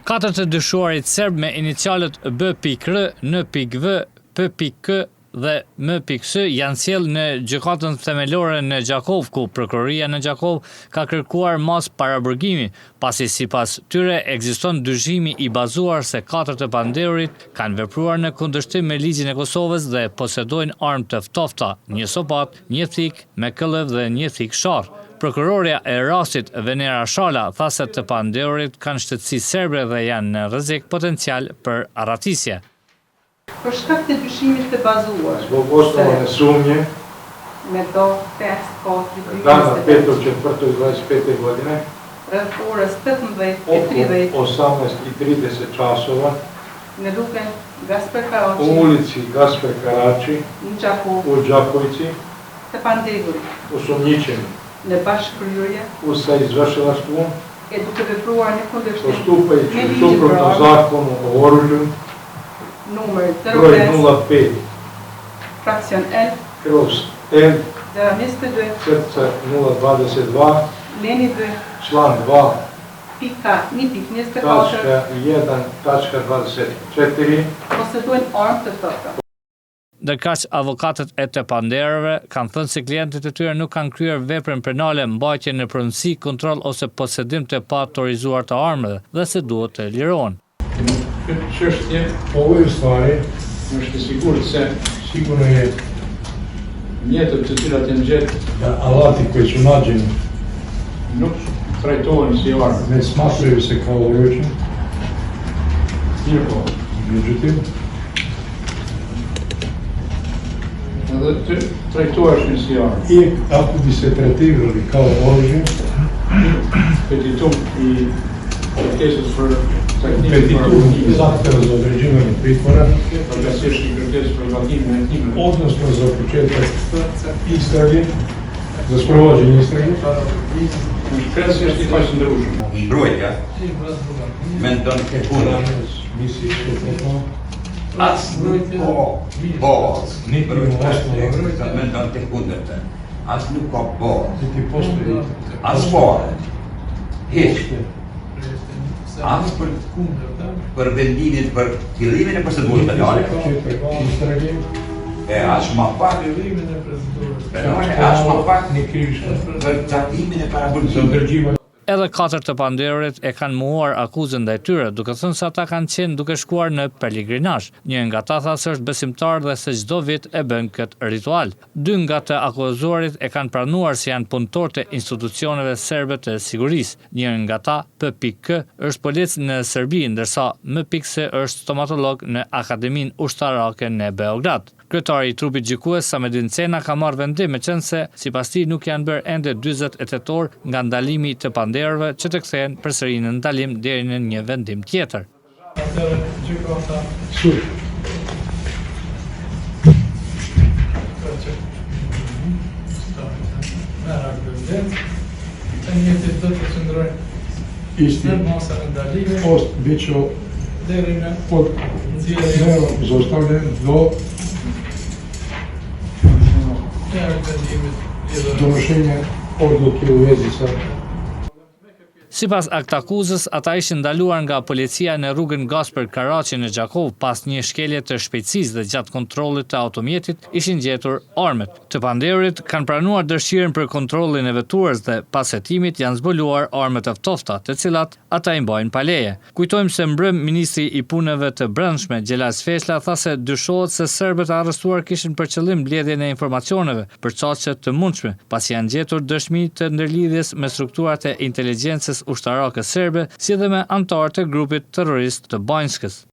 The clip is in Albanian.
Katër të dyshuarit serb me inicialet B.R, N.V, P.K dhe M.S janë sjellë në gjykatën themelore në Gjakov, ku prokuroria në Gjakov ka kërkuar mas paraburgimi, pasi sipas tyre ekziston dyshimi i bazuar se katër të pandehurit kanë vepruar në kundërshtim me ligjin e Kosovës dhe posedojnë armë të ftofta, një sopat, një thik me këllëv dhe një thik sharr. Prokuroria e rastit Venera Shala tha se të pandehurit kanë shtetësi serbe dhe janë në rrezik potencial për arratisje. Për shkak të dyshimit të bazuar. Zbog osnovane sumnje Me do tekst kod dana 5.4.25 godine rreth orës 18:30 oko 18:30 časova në rrugën Gasper u Karaçi ulici Gasper Karaçi në Gjakov u Đakovici të pandehurit osumnjičeni në bashkëkryer sa izvršilaštvom e duke vepruar në kundërshtim postupajući me suprotno ligjin zakonu o oružju numër broj 05 05 fraksion L L 22 crtica 022 Leni 2 član 2 pika 1.24 tačka 1.24 posedojnë armë të ftofta. Ndërkaq avokatët e të panderëve kanë thënë se klientët e tyre nuk kanë kryer veprën penale mbajtje në pronësi, kontroll ose posedim të pa autorizuar të armëve dhe se duhet të lirohen. Këtë çështje, po ovoj stvari, është sigurt se sigurno je mjetët të cilat janë gjetë alati koji su nađeni nuk trajtohen si armë. Ne smatraju se kao oružje. Mirë, međutim, edhe të trajtoheshin si armë. I ako bi se tretirali kao oružje, petitum i kërkesës për zahtjeva za određivanje pritvora, podnosiš i kërkesë për vagime e time, odnosno za početak istrage, za sprovođenje istrage. Kresë është i faqë ndryshëm. Mbrojtja mendon të kundërtën. Misi suprotno. As nuk ka bazë. Mbrojtja mendon të kundërtën. As nuk ka bazë. Niti postoji. As bazë. Hiç. As për vendimin për fillimin e procedurës penale. E as më pak për trajtimin e paraburgimit. Edhe katër të pandehurit e kanë mohuar akuzën ndaj tyre, duke thënë se ata kanë qenë duke shkuar në pelegrinazh. Një nga ata tha se është besimtar dhe se çdo vit e bën këtë ritual. Dy nga të akuzuarit e kanë pranuar se janë punëtor të institucioneve serbe të sigurisë. Një nga ata, P.K, është polic në Serbi, ndërsa M.S është stomatolog në Akademinë Ushtarake në Beograd. Kryetari i trupit gjykues Samedin Cena ka marrë vendim, meqense sipas tij nuk janë bërë ende 48 orë nga ndalimi të pandehuritve që të kthehen përsëri në ndalim deri në një vendim tjetër. Atëherë gjykata sut. Isti post biću pod zaustavljen do donošenja odluke u vezi sa. Sipas aktakuzës, ata ishin ndaluar nga policia në rrugën Gasper Karaçi në Gjakov pas një shkelje të shpejtësisë dhe gjatë kontrollit të automjetit ishin gjetur armët. Të pandehurit kanë pranuar dëshirën për kontrollin e veturës dhe pas hetimit janë zbuluar armë të ftofta, të cilat ata i mbajnë pa leje. Kujtojmë se mbrëm ministri i punëve të brendshme Gjelas Fesla tha se dyshohet se serbët e arrestuar kishin për qëllim mbledhjen e informacioneve për çështje të mundshme, pasi janë gjetur dëshmi të ndërlidhjes me strukturat e inteligjencës ushtarake serbe, si dhe me anëtarë të grupit terrorist të Banjskës.